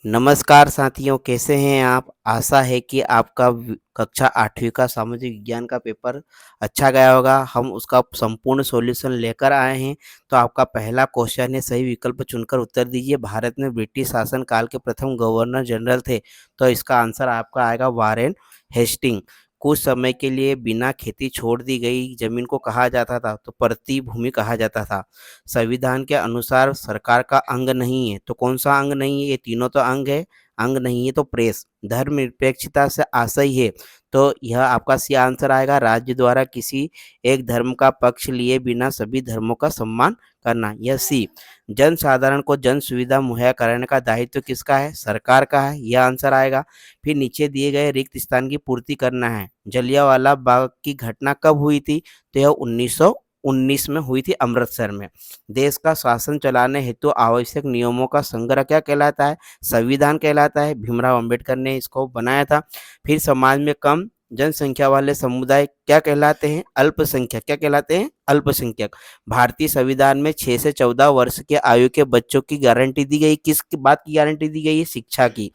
नमस्कार साथियों, कैसे हैं आप? आशा है कि आपका कक्षा 8वीं का सामाजिक विज्ञान का पेपर अच्छा गया होगा। हम उसका संपूर्ण सॉल्यूशन लेकर आए हैं। तो आपका पहला क्वेश्चन है, सही विकल्प चुनकर उत्तर दीजिए। भारत में ब्रिटिश शासन काल के प्रथम गवर्नर जनरल थे। तो इसका आंसर आपका आएगा वारेन हेस्टिंग। कुछ समय के लिए बिना खेती छोड़ दी गई जमीन को कहा जाता था, तो परती भूमि कहा जाता था। संविधान के अनुसार सरकार का अंग नहीं है, तो कौन सा अंग नहीं है? ये तीनों तो अंग है। अंग नहीं है तो प्रेस। धर्मनिरपेक्षता से आशय है, तो यह आपका सी आंसर आएगा। राज्य द्वारा किसी एक धर्म का पक्ष लिए बिना सभी धर्मों का सम्मान करना, यह सी। जन साधारण को जन सुविधा मुहैया कराने का दायित्व किसका है? सरकार का है, यह आंसर आएगा। फिर नीचे दिए गए रिक्त स्थान की पूर्ति करना है। जलियांवाला बाग की घटना कब हुई थी? तो यह 1919 में हुई थी, अमृतसर में। देश का शासन चलाने हेतु आवश्यक नियमों का संग्रह क्या कहलाता है? संविधान कहलाता है। भीमराव अंबेडकर ने इसको बनाया था। फिर समाज में कम जनसंख्या वाले समुदाय क्या कहलाते हैं? अल्पसंख्यक। क्या कहलाते हैं? अल्पसंख्यक। भारतीय संविधान में 6 से 14 वर्ष के आयु के बच्चों की गारंटी दी गई। किस बात की गारंटी दी गई है? शिक्षा की,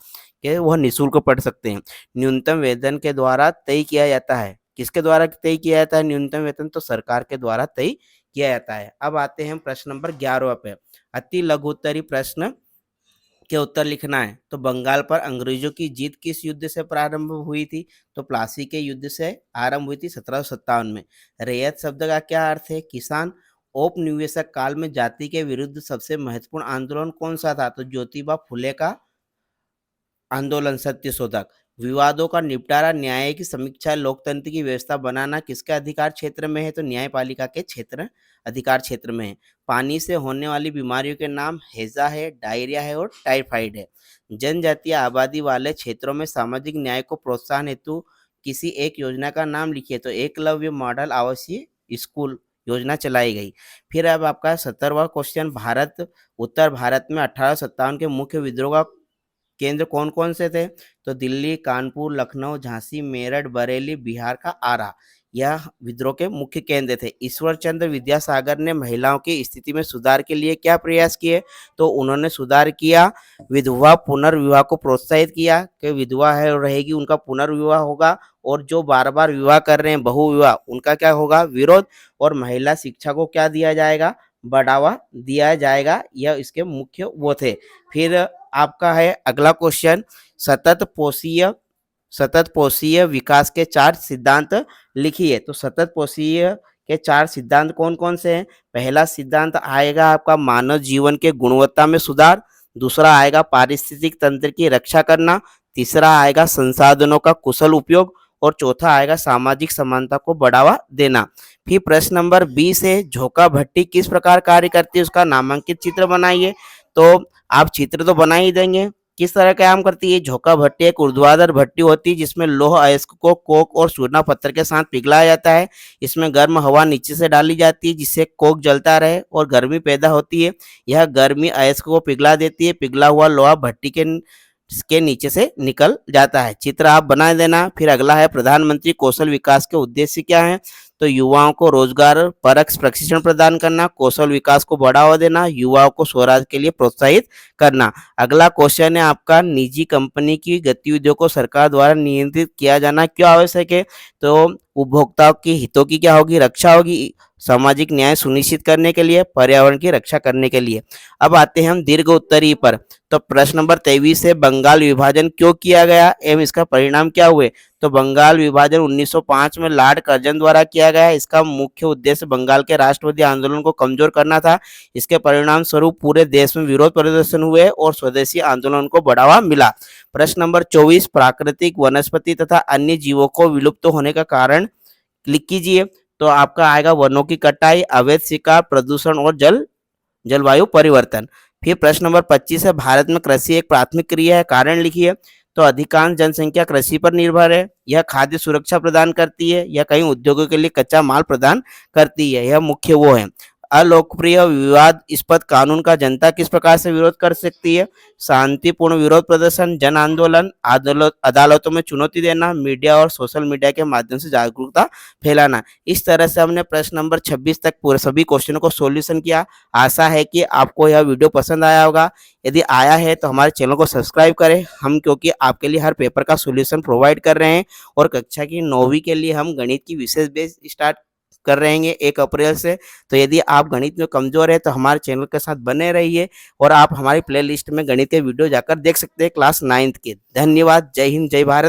कि वह निःशुल्क पढ़ सकते हैं। न्यूनतम वेतन के द्वारा तय किया जाता है। किसके द्वारा तय किया जाता है न्यूनतम वेतन? तो सरकार के द्वारा तय किया जाता है। अब आते हैं प्रश्न नंबर 11 पे। अति लघुत्तरी प्रश्न के उत्तर लिखना है। तो बंगाल पर अंग्रेजों की जीत किस युद्ध से प्रारंभ हुई थी? तो प्लासी के युद्ध से आरंभ हुई थी 1757 में। रैयत शब्द का क्या अर्थ है? किसान। औपनिवेशिक काल में जाति के विरुद्ध सबसे महत्वपूर्ण आंदोलन कौन सा था? तो ज्योतिबा फुले का आंदोलन, सत्य शोधक। विवादों का निपटारा, न्याय की समीक्षा, लोकतंत्र की व्यवस्था बनाना किसके अधिकार क्षेत्र में है? तो न्यायपालिका के अधिकार क्षेत्र में है। पानी से होने वाली बीमारियों के नाम हैजा है, डायरिया है और टाइफाइड है। जनजातीय आबादी वाले क्षेत्रों में सामाजिक न्याय को प्रोत्साहन हेतु किसी एक योजना का नाम लिखिए। तो एकलव्य मॉडल आवासीय स्कूल योजना चलाई गई। फिर अब आपका 17वां क्वेश्चन, भारत उत्तर भारत में 1857 के मुख्य विद्रोह का केंद्र कौन कौन से थे? तो दिल्ली, कानपुर, लखनऊ, झांसी, मेरठ, बरेली, बिहार का आरा, यह विद्रोह के मुख्य केंद्र थे। ईश्वर चंद्र विद्यासागर ने महिलाओं की स्थिति में सुधार के लिए क्या प्रयास किए? तो उन्होंने सुधार किया, विधवा पुनर्विवाह को प्रोत्साहित किया कि विधवा है रहेगी उनका पुनर्विवाह होगा, और जो बार बार विवाह कर रहे हैं बहुविवाह उनका क्या होगा? विरोध। और महिला शिक्षा को क्या दिया जाएगा? बढ़ावा दिया जाएगा। यह इसके मुख्य वो थे। फिर आपका है अगला क्वेश्चन, सतत पोषीय विकास के 4 सिद्धांत लिखिए। तो सतत पोषीय के 4 सिद्धांत कौन कौन से हैं? पहला सिद्धांत आएगा आपका मानव जीवन के गुणवत्ता में सुधार। दूसरा आएगा पारिस्थितिक तंत्र की रक्षा करना। तीसरा आएगा संसाधनों का कुशल उपयोग। और चौथा आएगा सामाजिक समानता को बढ़ावा देना। फिर प्रश्न नंबर 20 है, झोंका भट्टी किस प्रकार कार्य करती है? उसका नामांकित चित्र बनाइए। तो आप चित्र तो बना ही देंगे। किस तरह का काम करती है? झोंका भट्टी एक ऊर्ध्वाधर भट्टी होती है जिसमें लौह अयस्क को कोक और चूना पत्थर के साथ पिघलाया जाता है। इसमें गर्म हवा नीचे से डाली जाती है जिससे कोक जलता रहे और गर्मी पैदा होती है। यह गर्मी अयस्क को पिघला देती है। पिघला हुआ लोहा भट्टी के नीचे से निकल जाता है। चित्र आप बना देना। फिर अगला है प्रधानमंत्री कौशल विकास के उद्देश्य क्या है? तो युवाओं को रोजगार परक प्रशिक्षण प्रदान करना, कौशल विकास को बढ़ावा देना, युवाओं को स्वराज के लिए प्रोत्साहित करना। अगला क्वेश्चन है आपका, निजी कंपनी की गतिविधियों को सरकार द्वारा नियंत्रित किया जाना क्यों आवश्यक है? तो उपभोक्ताओं की हितों की क्या होगी? रक्षा होगी। सामाजिक न्याय सुनिश्चित करने के लिए, पर्यावरण की रक्षा करने के लिए। अब आते हैं हम दीर्घ उत्तरी पर। तो प्रश्न नंबर 23 है, बंगाल विभाजन क्यों किया गया एवं इसका परिणाम क्या हुए? तो बंगाल विभाजन 1905 में लॉर्ड कर्जन द्वारा किया गया। इसका मुख्य उद्देश्य बंगाल के राष्ट्रवादी आंदोलन को कमजोर करना था। इसके परिणाम स्वरूप पूरे देश में विरोध प्रदर्शन हुए और स्वदेशी आंदोलन को बढ़ावा मिला। प्रश्न नंबर 24, प्राकृतिक वनस्पति तथा अन्य जीवों को विलुप्त होने का कारण क्लिक कीजिए। तो आपका आएगा वनों की कटाई, अवैध शिकार, प्रदूषण और जलवायु परिवर्तन। फिर प्रश्न नंबर 25 है, भारत में कृषि एक प्राथमिक क्रिया है, कारण लिखिए। तो अधिकांश जनसंख्या कृषि पर निर्भर है। यह खाद्य सुरक्षा प्रदान करती है। यह कई उद्योगों के लिए कच्चा माल प्रदान करती है। यह मुख्य वो है। अलोकप्रिय विवादास्पद कानून का जनता किस प्रकार से विरोध कर सकती है? शांतिपूर्ण विरोध प्रदर्शन, जन आंदोलन, अदालतों में चुनौती देना, मीडिया और सोशल मीडिया के माध्यम से जागरूकता फैलाना। इस तरह से हमने प्रश्न नंबर 26 तक पूरे सभी क्वेश्चनों को सॉल्यूशन किया। आशा है कि आपको यह वीडियो पसंद आया होगा। यदि आया है तो हमारे चैनल को सब्सक्राइब करें, हम क्योंकि आपके लिए हर पेपर का सॉल्यूशन प्रोवाइड कर रहे हैं। और कक्षा की 9वीं के लिए हम गणित की विशेष बैच स्टार्ट कर रहे हैं 1 अप्रैल से। तो यदि आप गणित में कमज़ोर हैं तो हमारे चैनल के साथ बने रहिए और आप हमारी प्लेलिस्ट में गणित के वीडियो जाकर देख सकते हैं क्लास 9th के। धन्यवाद। जय हिंद, जय भारत।